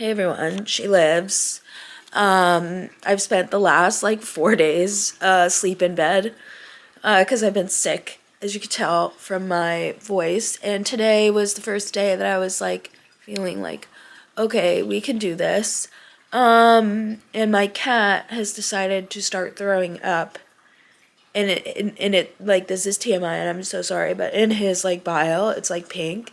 Hey everyone, she lives. I've spent the last like 4 days asleep in bed because I've been sick, as you can tell from my voice. And today was the first day that I was like feeling like, okay, we can do this. And my cat has decided to start throwing up. And it like, this is TMI and I'm so sorry, but in his like bile, it's like pink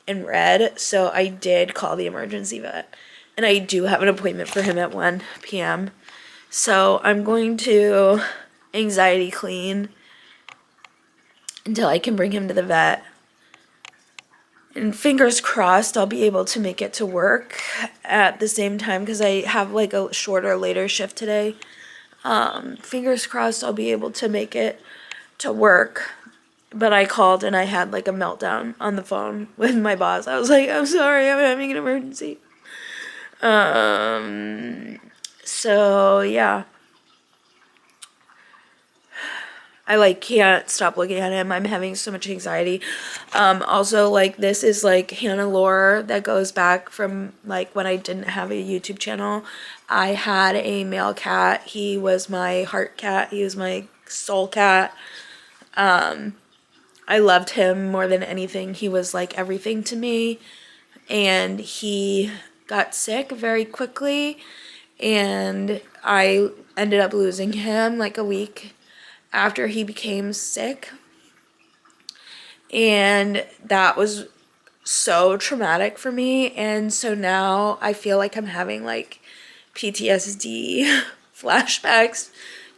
and red. So I did call the emergency vet. And I do have an appointment for him at 1 p.m. So I'm going to anxiety clean until I can bring him to the vet. And fingers crossed I'll be able to make it to work at the same time because I have like a shorter, later shift today. Fingers crossed I'll be able to make it to work. But I called and I had like a meltdown on the phone with my boss. I was like, I'm sorry, I'm having an emergency. So yeah. I like can't stop looking at him. I'm having so much anxiety. Also like this is like Hannah lore that goes back from like when I didn't have a YouTube channel. I had a male cat. He was my heart cat. He was my soul cat. I loved him more than anything. He was like everything to me. And he got sick very quickly. And I ended up losing him like a week after he became sick. And that was so traumatic for me. And so now I feel like I'm having like PTSD flashbacks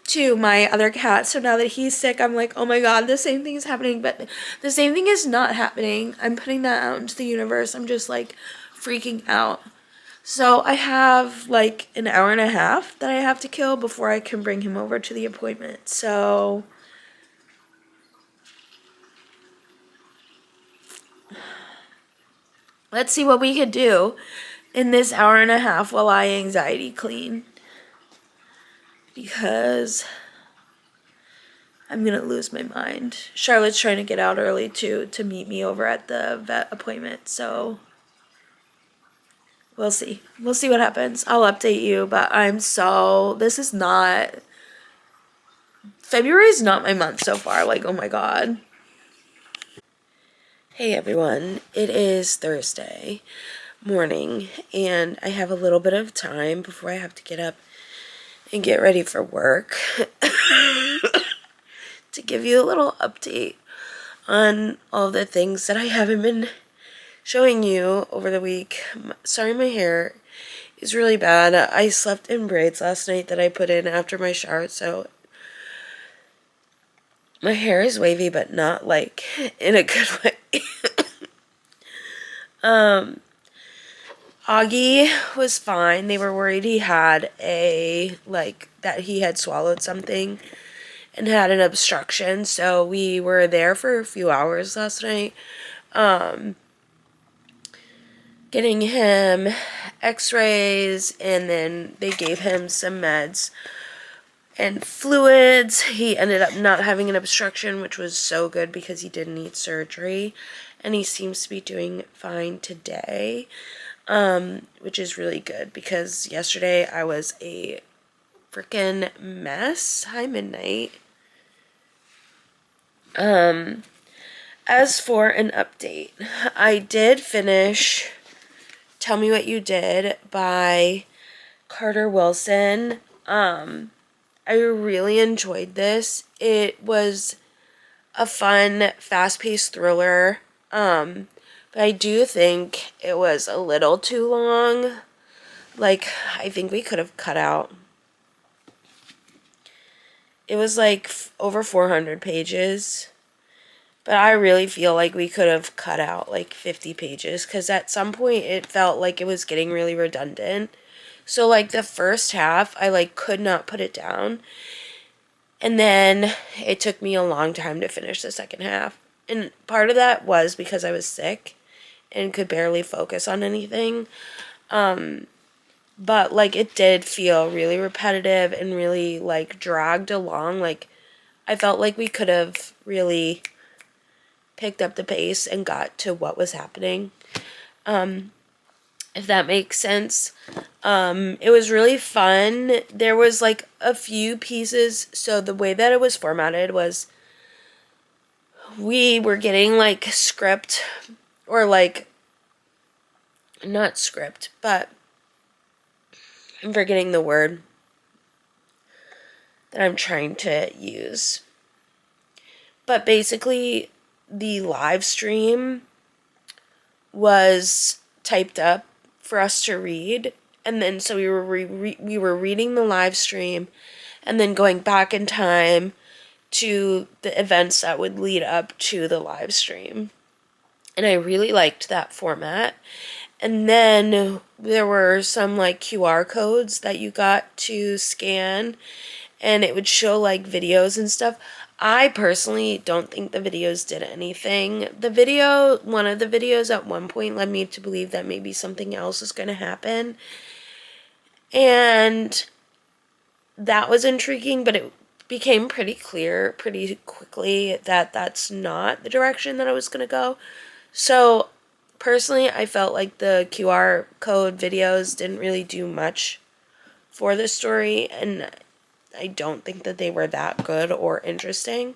to my other cat. So now that he's sick, I'm like, oh my god, the same thing is happening. But the same thing is not happening. I'm putting that out into the universe. I'm just like freaking out. So I have like an hour and a half that I have to kill before I can bring him over to the appointment. So let's see what we could do in this hour and a half while I anxiety clean. Because I'm gonna lose my mind. Charlotte's trying to get out early too to meet me over at the vet appointment. So we'll see. We'll see what happens. I'll update you, but this is not, February is not my month so far. Like, oh my god. Hey everyone, it is Thursday morning and I have a little bit of time before I have to get up and get ready for work to give you a little update on all the things that I haven't been showing you over the week. Sorry, my hair is really bad. I slept in braids last night that I put in after my shower, so my hair is wavy, but not like in a good way. Augie was fine. They were worried he had that he had swallowed something and had an obstruction. So we were there for a few hours last night, getting him x-rays, and then they gave him some meds and fluids. He ended up not having an obstruction, which was so good because he didn't need surgery, and he seems to be doing fine today, which is really good because yesterday I was a freaking mess. Hi, Midnight. As for an update, I did finish Tell Me What You Did by Carter Wilson. I really enjoyed this. It was a fun, fast-paced thriller. But I do think it was a little too long. Like, I think we could have cut out. It was like over 400 pages. But I really feel like we could have cut out like 50 pages. Because at some point it felt like it was getting really redundant. So like the first half, I like could not put it down. And then it took me a long time to finish the second half. And part of that was because I was sick and could barely focus on anything. But like it did feel really repetitive and really like dragged along. Like I felt like we could have really picked up the pace and got to what was happening. if that makes sense. It was really fun. There was like a few pieces. So the way that it was formatted was we were getting like script, or like, not script, but I'm forgetting the word that I'm trying to use. But basically, the live stream was typed up for us to read, and then so we were reading the live stream, and then going back in time to the events that would lead up to the live stream. And I really liked that format. And then there were some like QR codes that you got to scan, and it would show like videos and stuff. I personally don't think the videos did anything. One of the videos at one point led me to believe that maybe something else is going to happen. And that was intriguing, but it became pretty clear pretty quickly that that's not the direction that I was going to go. So, personally, I felt like the QR code videos didn't really do much for the story, and I don't think that they were that good or interesting.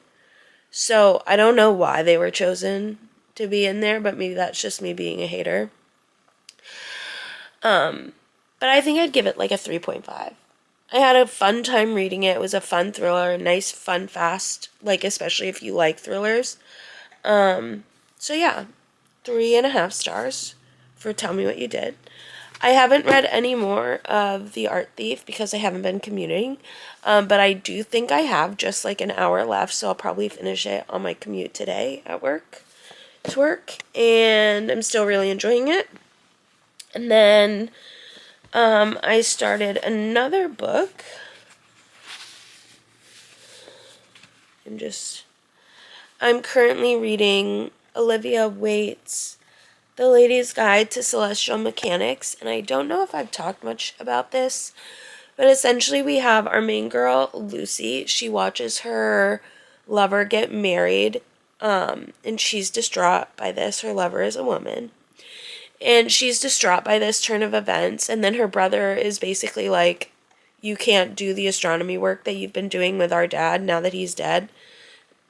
So, I don't know why they were chosen to be in there, but maybe that's just me being a hater. But I think I'd give it like a 3.5. I had a fun time reading it. It was a fun thriller, nice, fun, fast, like especially if you like thrillers. So yeah, 3.5 stars for Tell Me What You Did. I haven't read any more of The Art Thief because I haven't been commuting, but I do think I have just like an hour left, so I'll probably finish it on my commute today to work, and I'm still really enjoying it. And then I started another book. I'm currently reading Olivia Waite's The Lady's Guide to Celestial Mechanics, and I don't know if I've talked much about this, but essentially we have our main girl, Lucy. She watches her lover get married, and she's distraught by this. Her lover is a woman. And she's distraught by this turn of events, and then her brother is basically like, you can't do the astronomy work that you've been doing with our dad now that he's dead.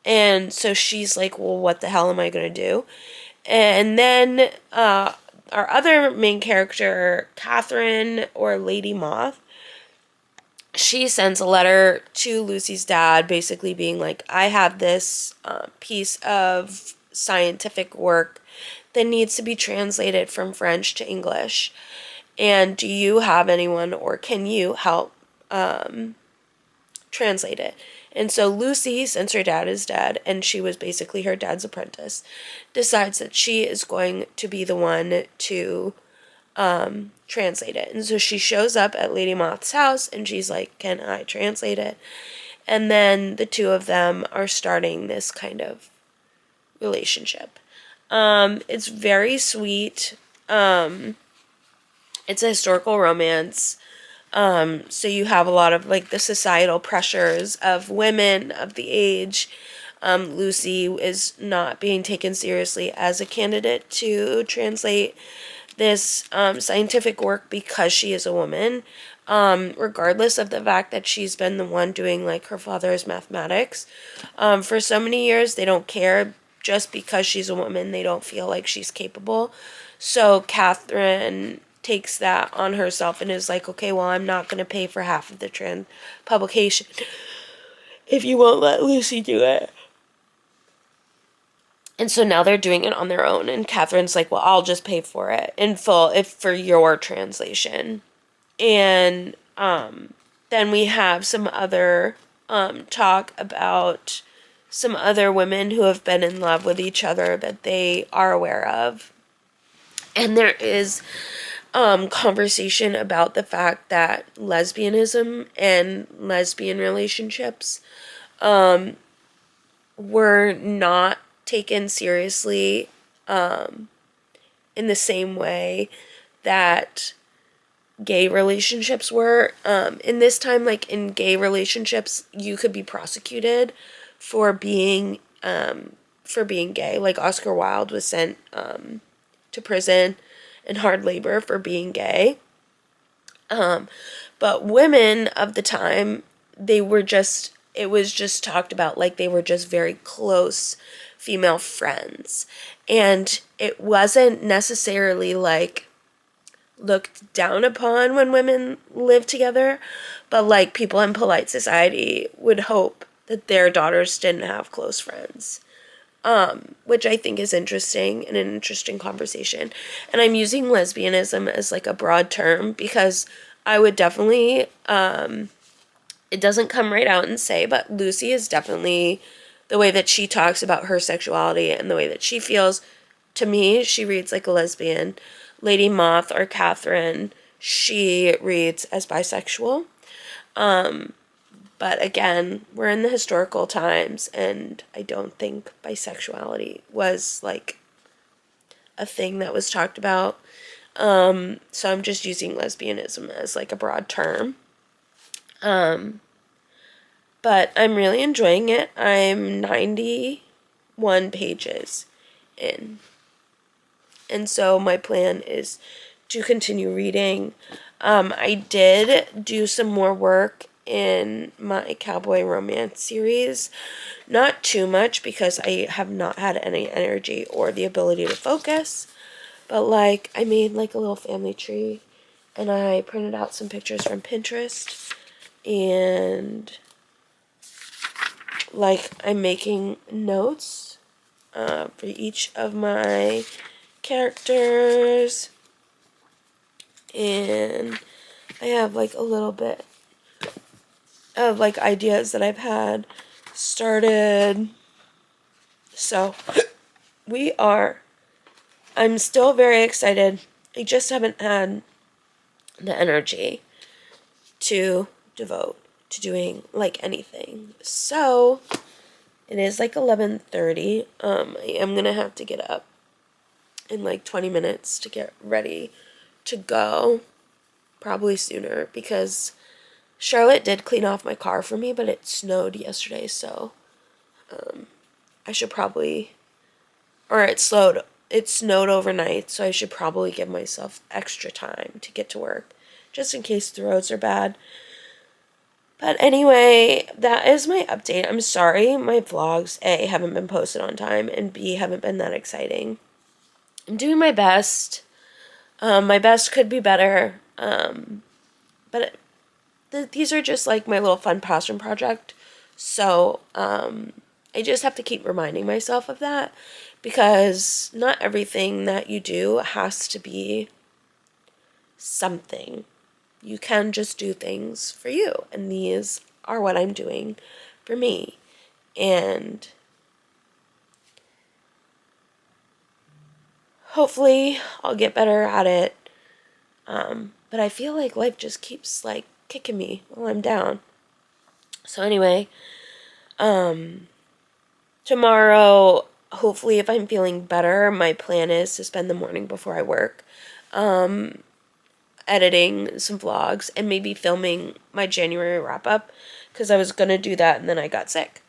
And so she's like, well, what the hell am I going to do? And then our other main character, Catherine, or Lady Moth, she sends a letter to Lucy's dad basically being like, I have this piece of scientific work that needs to be translated from French to English. And do you have anyone, or can you help translate it? And so Lucy, since her dad is dead, and she was basically her dad's apprentice, decides that she is going to be the one to translate it. And so she shows up at Lady Moth's house, and she's like, can I translate it? And then the two of them are starting this kind of relationship. It's very sweet. It's a historical romance. So you have a lot of like the societal pressures of women of the age. Lucy is not being taken seriously as a candidate to translate this scientific work because she is a woman, regardless of the fact that she's been the one doing like her father's mathematics. For so many years, they don't care. Just because she's a woman, they don't feel like she's capable. So Catherine takes that on herself and is like, okay, well, I'm not going to pay for half of the publication if you won't let Lucy do it. And so now they're doing it on their own, and Catherine's like, well, I'll just pay for it in full if for your translation. And then we have some other talk about some other women who have been in love with each other that they are aware of. And there is conversation about the fact that lesbianism and lesbian relationships were not taken seriously in the same way that gay relationships were. In this time, like in gay relationships, you could be prosecuted for being gay. Like Oscar Wilde was sent to prison and hard labor for being gay. But women of the time, it was just talked about like they were just very close female friends. And it wasn't necessarily like looked down upon when women lived together, but like people in polite society would hope that their daughters didn't have close friends. Which I think is interesting and an interesting conversation. And I'm using lesbianism as like a broad term because I would definitely, it doesn't come right out and say, but Lucy is definitely, the way that she talks about her sexuality and the way that she feels, to me, she reads like a lesbian. Lady Moth or Catherine, she reads as bisexual. But again, we're in the historical times, and I don't think bisexuality was like a thing that was talked about. So I'm just using lesbianism as like a broad term. But I'm really enjoying it. I'm 91 pages in. And so my plan is to continue reading. I did do some more work in my cowboy romance series. Not too much because I have not had any energy or the ability to focus. But like I made like a little family tree and I printed out some pictures from Pinterest and like I'm making notes for each of my characters, and I have like a little bit of like ideas that I've had started. So I'm still very excited. I just haven't had the energy to devote to doing like anything. So it is like 11:30. I am gonna have to get up in like 20 minutes to get ready to go. Probably sooner because Charlotte did clean off my car for me, but it snowed yesterday, so I should probably, or it snowed overnight, so I should probably give myself extra time to get to work, just in case the roads are bad. But anyway, that is my update. I'm sorry my vlogs, A, haven't been posted on time, and B, haven't been that exciting. I'm doing my best. My best could be better. But these are just like my little fun passion project. So, I just have to keep reminding myself of that because not everything that you do has to be something. You can just do things for you, and these are what I'm doing for me. And hopefully I'll get better at it. But I feel like life just keeps like kicking me while I'm down. So anyway, tomorrow, hopefully if I'm feeling better, my plan is to spend the morning before I work, editing some vlogs and maybe filming my January wrap up because I was going to do that and then I got sick.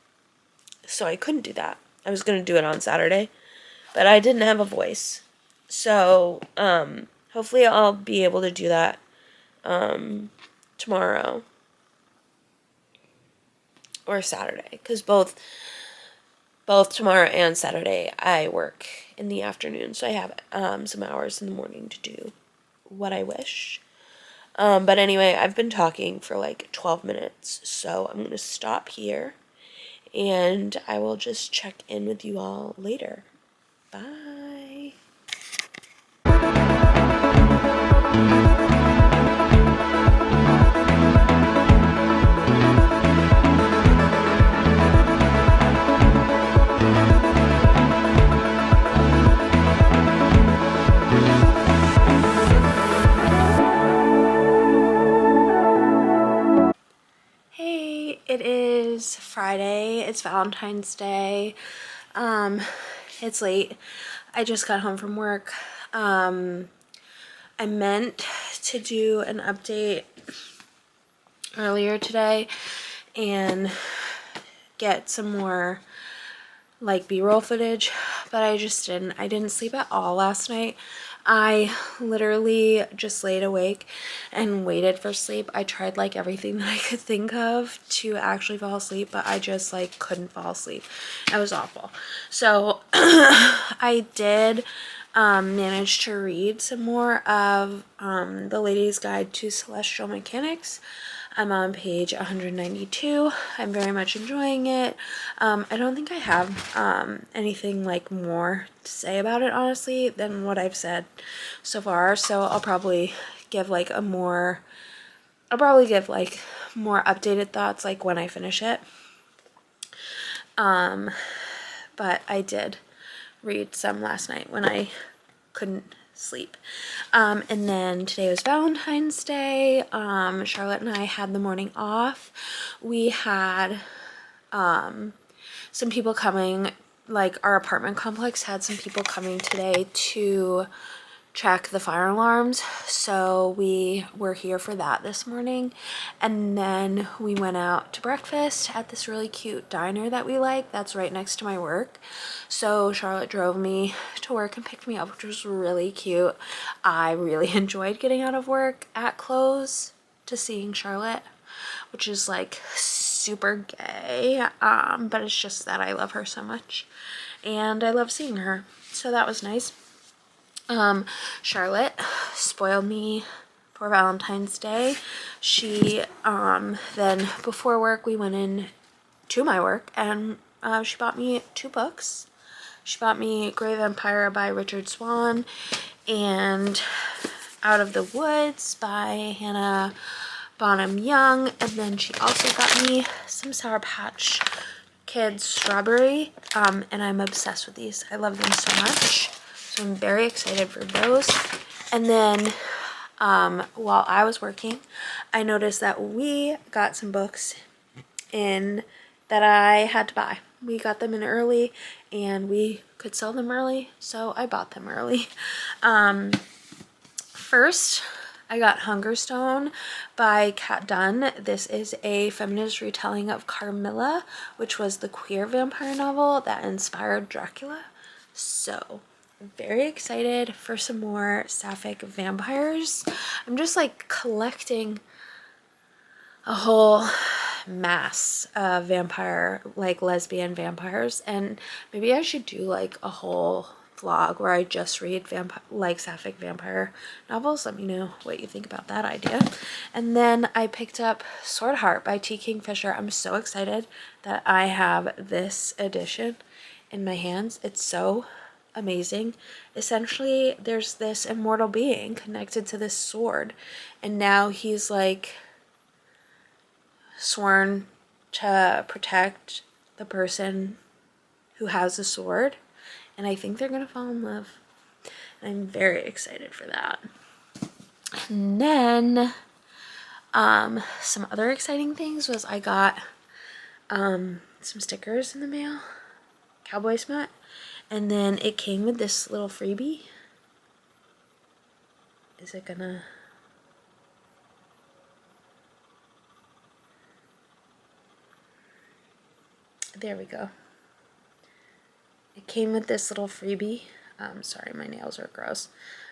So I couldn't do that. I was going to do it on Saturday, but I didn't have a voice. So, hopefully I'll be able to do that, tomorrow or Saturday, because both tomorrow and Saturday I work in the afternoon, so I have, some hours in the morning to do what I wish. But anyway, I've been talking for like 12 minutes, so I'm going to stop here, and I will just check in with you all later. Bye. Hey, it is Friday. It's Valentine's Day. It's late. I just got home from work. I meant to do an update earlier today and get some more like b-roll footage, but I just didn't. I didn't sleep at all last night. I literally just laid awake and waited for sleep. I tried like everything that I could think of to actually fall asleep, but I just like couldn't fall asleep. It was awful. So I did manage to read some more of The Lady's Guide to Celestial Mechanics. I'm on page 192. I'm very much enjoying it. I don't think I have anything like more to say about it, honestly, than what I've said so far. So I'll probably give like more updated thoughts like when I finish it. But I did read some last night when I couldn't sleep. And then today was Valentine's Day. Charlotte and I had the morning off. We had some people coming, like our apartment complex had some people coming today to check the fire alarms, so we were here for that this morning. And then we went out to breakfast at this really cute diner that we like that's right next to my work. So Charlotte drove me to work and picked me up, which was really cute. I really enjoyed getting out of work at close to seeing Charlotte, which is like super gay, but it's just that I love her so much and I love seeing her, so that was nice. Charlotte spoiled me for Valentine's Day. She then before work we went in to my work and she bought me 2 books. She bought me Grey Vampire by Richard Swan and Out of the Woods by Hannah Bonham Young, and then she also got me some Sour Patch Kids strawberry, and I'm obsessed with these. I love them so much, so I'm very excited for those. And then while I was working, I noticed that we got some books in that I had to buy. We got them in early and we could sell them early, so I bought them early. First, I got Hungerstone by Kat Dunn. This is a feminist retelling of Carmilla, which was the queer vampire novel that inspired Dracula. So, I'm very excited for some more Sapphic vampires. I'm just like collecting a whole mass of vampire, like lesbian vampires, and maybe I should do like a whole vlog where I just read like Sapphic vampire novels. Let me know what you think about that idea. And then I picked up Sword Heart by T. Kingfisher. I'm so excited that I have this edition in my hands. It's so amazing. Essentially, there's this immortal being connected to this sword, and now he's like sworn to protect the person who has the sword, and I think they're gonna fall in love. And I'm very excited for that. And then some other exciting things was I got some stickers in the mail, cowboy smut, and then it came with this little freebie. Is it gonna... There we go. It came with this little freebie. Sorry, my nails are gross.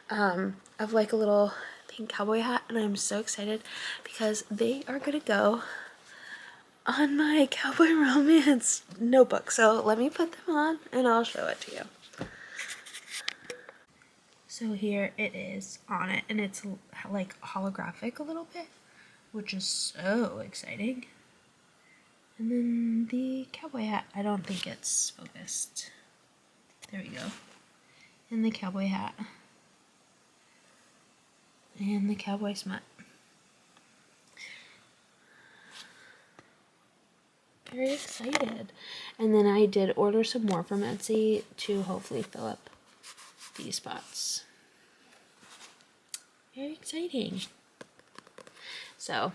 Of like a little pink cowboy hat, and I'm so excited because they are gonna go on my cowboy romance notebook. So let me put them on and I'll show it to you. So here it is on it, and it's like holographic a little bit, which is so exciting. And then the cowboy hat, I don't think it's focused. There we go. And the cowboy hat. And the cowboy smut. Very excited. And then I did order some more from Etsy to hopefully fill up these spots. Very exciting. So,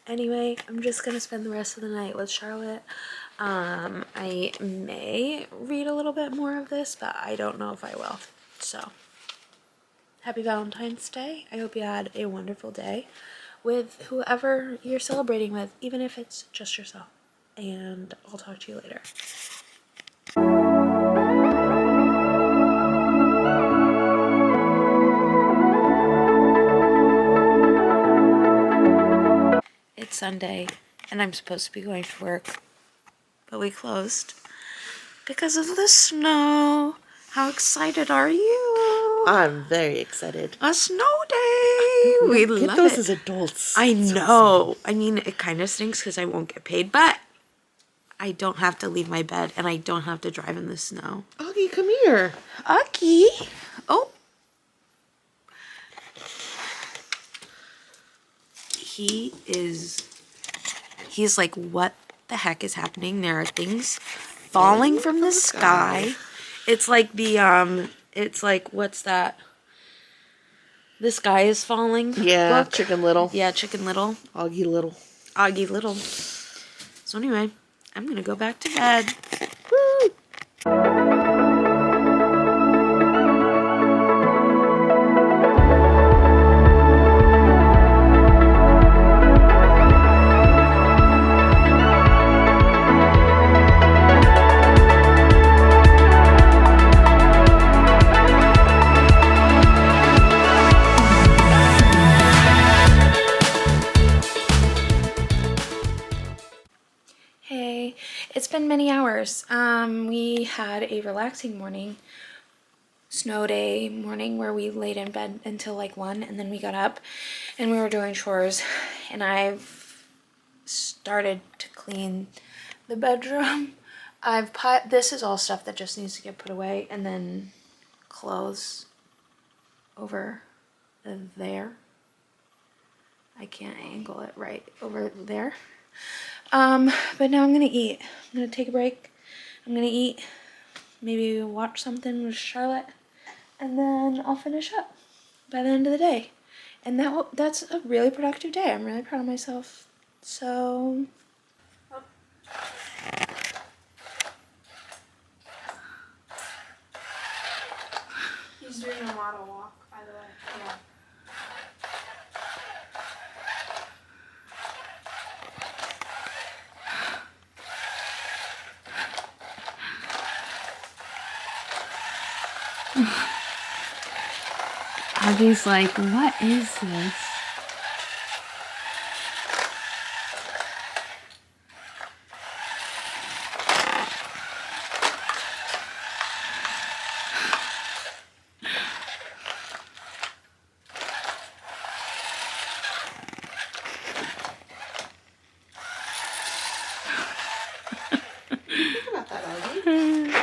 anyway, I'm just gonna spend the rest of the night with Charlotte. I may read a little bit more of this, but I don't know if I will. So, happy Valentine's Day. I hope you had a wonderful day with whoever you're celebrating with, even if it's just yourself. And I'll talk to you later. Sunday and I'm supposed to be going to work, but we closed because of the snow. How excited are you? I'm very excited. A snow day! We love get those it. as adults. I know. I mean, it kind of stinks because I won't get paid, but I don't have to leave my bed and I don't have to drive in the snow. Augie, come here. Augie. Oh. He's like, what the heck is happening? There are things falling from the sky. It's like it's like, what's that? The sky is falling. Yeah, book. Chicken Little. Yeah, Chicken Little. Augie Little. Augie Little. So anyway, I'm gonna go back to bed. Woo! Hey, it's been many hours. We had a relaxing morning, snow day morning, where we laid in bed until like 1 and then we got up and we were doing chores and I've started to clean the bedroom. This is all stuff that just needs to get put away, and then clothes over there. I can't angle it right over there. But now I'm gonna eat. I'm gonna take a break. I'm gonna eat, maybe watch something with Charlotte, and then I'll finish up by the end of the day. And that's a really productive day. I'm really proud of myself. So, he's doing a model walk, by the way. Yeah. Augie's like, what is this? Think about that, Augie.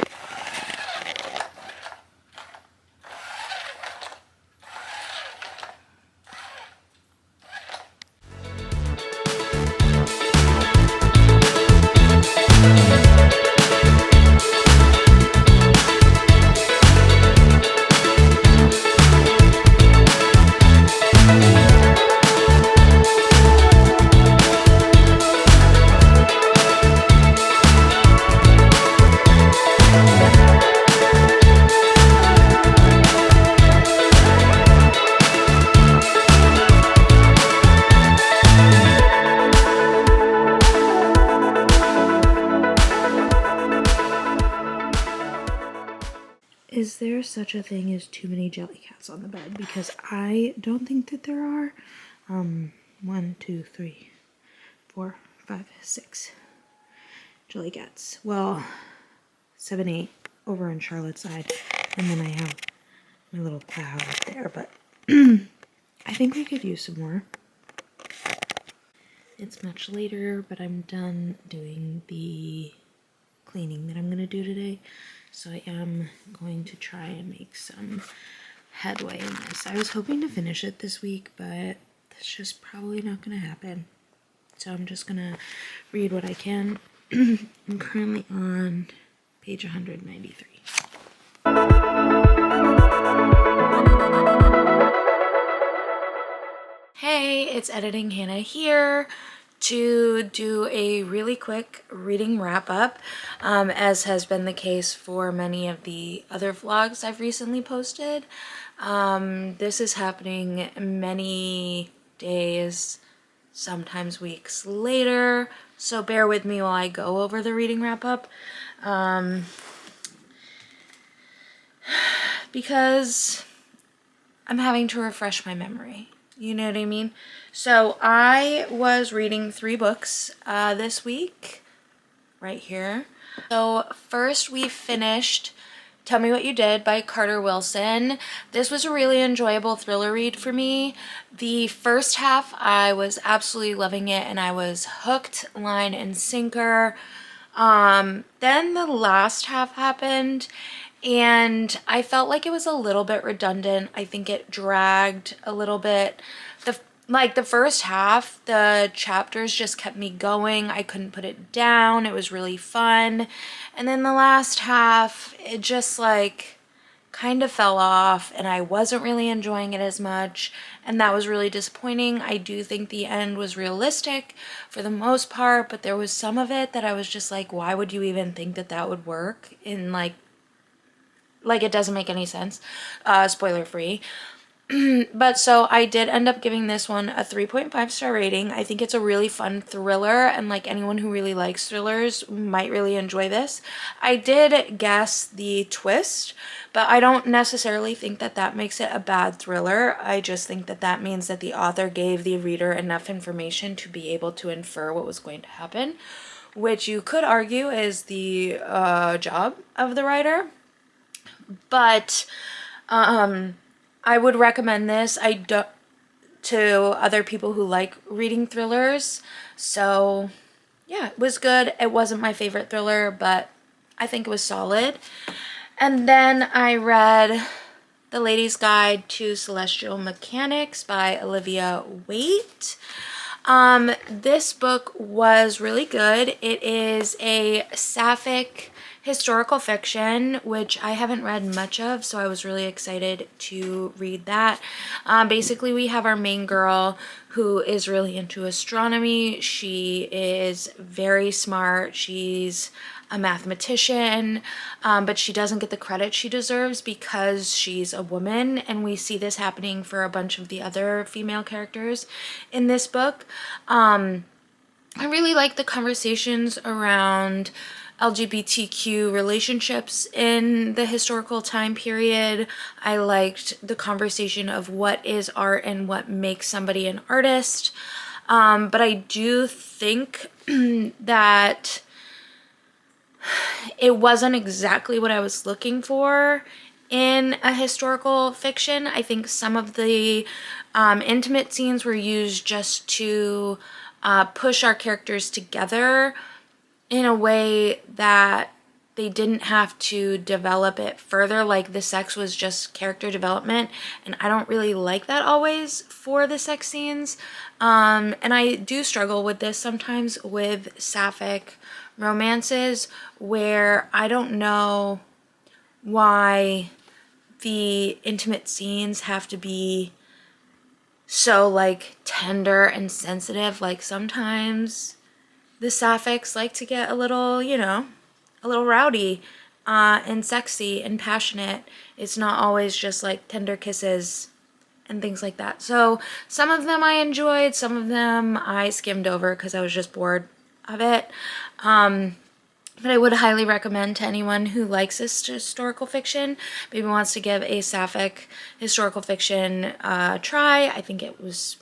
Is there such a thing as too many jelly cats on the bed? Because I don't think that there are. 1, 2, 3, 4, 5, 6 jelly cats. Well, 7, 8 over on Charlotte's side. And then I have my little plow up there, but I think we could use some more. It's much later, but I'm done doing the cleaning that I'm going to do today. So I am going to try and make some headway in this. I was hoping to finish it this week, but that's just probably not going to happen. So I'm just going to read what I can. I'm currently on page 193. Hey, it's Editing Hannah here to do a really quick reading wrap up, as has been the case for many of the other vlogs I've recently posted. This is happening many days, sometimes weeks later, so bear with me while I go over the reading wrap up, because I'm having to refresh my memory. You know what I mean? So I was reading 3 books this week, right here. So first we finished Tell Me What You Did by Carter Wilson. This was a really enjoyable thriller read for me. The first half, I was absolutely loving it and I was hooked, line and sinker. Then the last half happened and I felt like it was a little bit redundant. I think it dragged a little bit. The first half, the chapters just kept me going. I couldn't put it down. It was really fun. And then the last half, it just like kind of fell off and I wasn't really enjoying it as much, and that was really disappointing. I do think the end was realistic for the most part, but there was some of it that I was just like, why would you even think that that would work in like it doesn't make any sense. Spoiler free. But so I did end up giving this one a 3.5-star rating. I think it's a really fun thriller, and like anyone who really likes thrillers might really enjoy this. I did guess the twist, but I don't necessarily think that that makes it a bad thriller. I just think that that means that the author gave the reader enough information to be able to infer what was going to happen, which you could argue is the job of the writer. But I would recommend this to other people who like reading thrillers. So yeah, it was good. It wasn't my favorite thriller, but I think it was solid. And then I read The Lady's Guide to Celestial Mechanics by Olivia Waite. This book was really good. It is a Sapphic historical fiction, which I haven't read much of, so I was really excited to read that. Basically, we have our main girl who is really into astronomy. She is very smart. She's a mathematician, but she doesn't get the credit she deserves because she's a woman, and we see this happening for a bunch of the other female characters in this book. I really like the conversations around LGBTQ relationships in the historical time period. I liked the conversation of what is art and what makes somebody an artist. But I do think that it wasn't exactly what I was looking for in a historical fiction. I think some of the intimate scenes were used just to push our characters together in a way that they didn't have to develop it further. Like the sex was just character development, and I don't really like that always for the sex scenes. And I do struggle with this sometimes with sapphic romances where I don't know why the intimate scenes have to be so like tender and sensitive. Like sometimes the sapphics like to get a little, you know, a little rowdy and sexy and passionate. It's not always just like tender kisses and things like that. So some of them I enjoyed, some of them I skimmed over because I was just bored of it. But I would highly recommend to anyone who likes this historical fiction, maybe wants to give a sapphic historical fiction a try. I think it was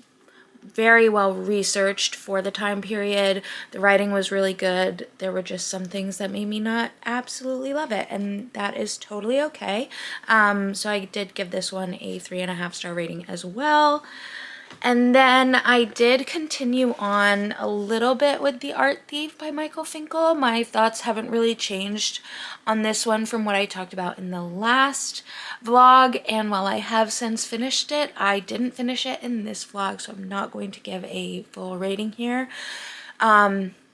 very well researched for the time period. The writing was really good. There were just some things that made me not absolutely love it, and that is totally okay. So I did give this one a 3.5-star rating as well. And then I did continue on a little bit with The Art Thief by Michael Finkel. My thoughts haven't really changed on this one from what I talked about in the last vlog, and while I have since finished it, I didn't finish it in this vlog, so I'm not going to give a full rating here.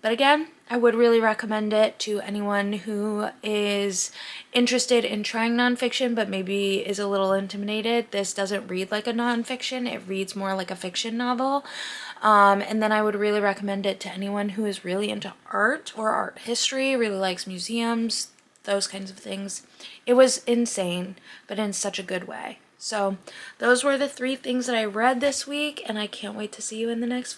But again, I would really recommend it to anyone who is interested in trying nonfiction but maybe is a little intimidated. This doesn't read like a nonfiction, it reads more like a fiction novel. And then I would really recommend it to anyone who is really into art or art history, really likes museums, those kinds of things. It was insane, but in such a good way. So those were the 3 things that I read this week, and I can't wait to see you in the next vlog.